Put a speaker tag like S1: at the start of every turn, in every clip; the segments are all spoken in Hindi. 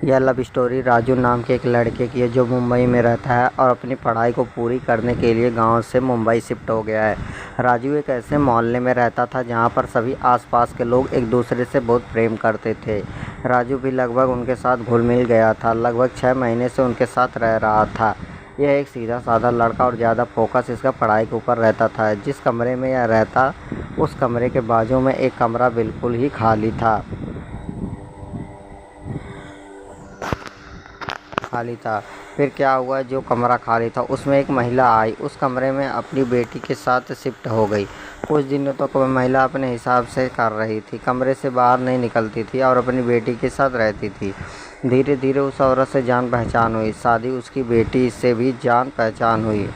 S1: यह लव स्टोरी राजू नाम के एक लड़के की है जो मुंबई में रहता है और अपनी पढ़ाई को पूरी करने के लिए गांव से मुंबई शिफ्ट हो गया है। राजू एक ऐसे मोहल्ले में रहता था जहां पर सभी आसपास के लोग एक दूसरे से बहुत प्रेम करते थे। राजू भी लगभग उनके साथ घुल मिल गया था। लगभग 6 महीने से उनके साथ रह रहा था। यह एक सीधा साधा लड़का और ज़्यादा फोकस इसका पढ़ाई के ऊपर रहता था। जिस कमरे में यह रहता उस कमरे के बाजू में एक कमरा बिल्कुल ही खाली था। फिर क्या हुआ, जो कमरा खाली था उसमें एक महिला आई। उस कमरे में अपनी बेटी के साथ शिफ्ट हो गई। कुछ दिनों तक वह महिला अपने हिसाब से कर रही थी, कमरे से बाहर नहीं निकलती थी और अपनी बेटी के साथ रहती थी। धीरे धीरे उस औरत से जान पहचान हुई। शादी उसकी बेटी से भी जान पहचान हुई।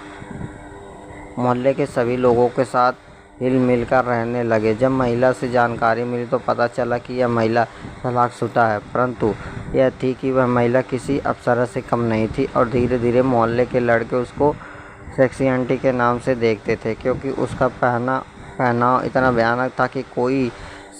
S1: मोहल्ले के सभी लोगों के साथ हिल मिल कर रहने लगे। जब महिला से जानकारी मिली तो पता चला कि यह महिला तलाकशुदा है, परंतु यह थी कि वह महिला किसी अप्सरा से कम नहीं थी और धीरे धीरे मोहल्ले के लड़के उसको सेक्सी आंटी के नाम से देखते थे, क्योंकि उसका पहनाव इतना भयानक था कि कोई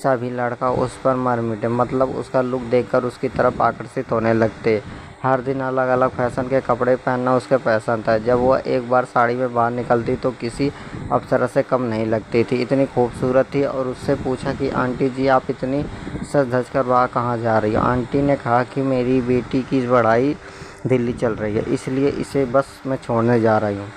S1: सा भी लड़का उस पर मर मिटे। मतलब उसका लुक देखकर उसकी तरफ आकर्षित होने लगते। हर दिन अलग अलग फैशन के कपड़े पहनना उसके पसंद था। जब वह एक बार साड़ी में बाहर निकलती तो किसी अप्सरा से कम नहीं लगती थी, इतनी खूबसूरत थी। और उससे पूछा कि आंटी जी, आप इतनी सज धज कर वहाँ कहाँ जा रही हो? आंटी ने कहा कि मेरी बेटी की पढ़ाई दिल्ली चल रही है, इसलिए इसे बस मैं छोड़ने जा रही हूँ।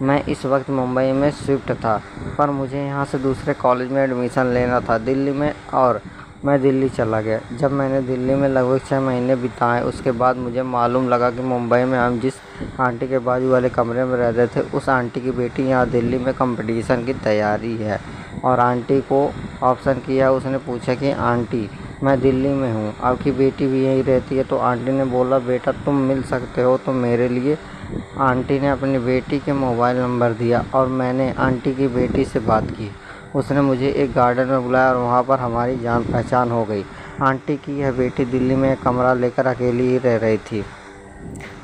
S1: मैं इस वक्त मुंबई में शिफ्ट था, पर मुझे यहाँ से दूसरे कॉलेज में एडमिशन लेना था दिल्ली में, और मैं दिल्ली चला गया। जब मैंने दिल्ली में लगभग 6 महीने बिताए, उसके बाद मुझे मालूम लगा कि मुंबई में हम जिस आंटी के बाजू वाले कमरे में रहते थे, उस आंटी की बेटी यहाँ दिल्ली में कंपटीशन की तैयारी है। और आंटी को ऑप्शन किया। उसने पूछा कि आंटी, मैं दिल्ली में हूँ, आपकी बेटी भी यहीं रहती है? तो आंटी ने बोला, बेटा तुम मिल सकते हो तो मेरे लिए। आंटी ने अपनी बेटी के मोबाइल नंबर दिया और मैंने आंटी की बेटी से बात की। उसने मुझे एक गार्डन में बुलाया और वहाँ पर हमारी जान पहचान हो गई। आंटी की यह बेटी दिल्ली में एक कमरा लेकर अकेली ही रह रही थी।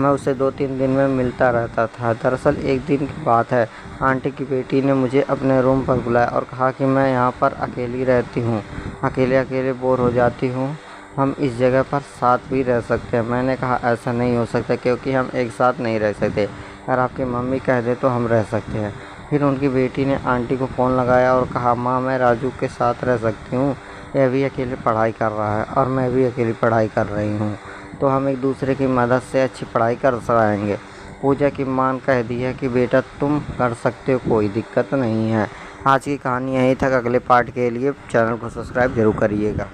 S1: मैं उससे 2-3 दिन में मिलता रहता था। दरअसल एक दिन की बात है, आंटी की बेटी ने मुझे अपने रूम पर बुलाया और कहा कि मैं यहाँ पर अकेली रहती हूँ, अकेले अकेले बोर हो जाती हूँ, हम इस जगह पर साथ भी रह सकते हैं। मैंने कहा, ऐसा नहीं हो सकता, क्योंकि हम एक साथ नहीं रह सकते। अगर आपकी मम्मी कह दे तो हम रह सकते हैं। फिर उनकी बेटी ने आंटी को फ़ोन लगाया और कहा, माँ मैं राजू के साथ रह सकती हूँ, यह भी अकेले पढ़ाई कर रहा है और मैं भी अकेली पढ़ाई कर रही हूँ, तो हम एक दूसरे की मदद से अच्छी पढ़ाई कर सकेंगे। पूजा की माँ कह दी है कि बेटा तुम कर सकते हो, कोई दिक्कत नहीं है। आज की कहानी यहीं तक। अगले पार्ट के लिए चैनल को सब्सक्राइब जरूर करिएगा।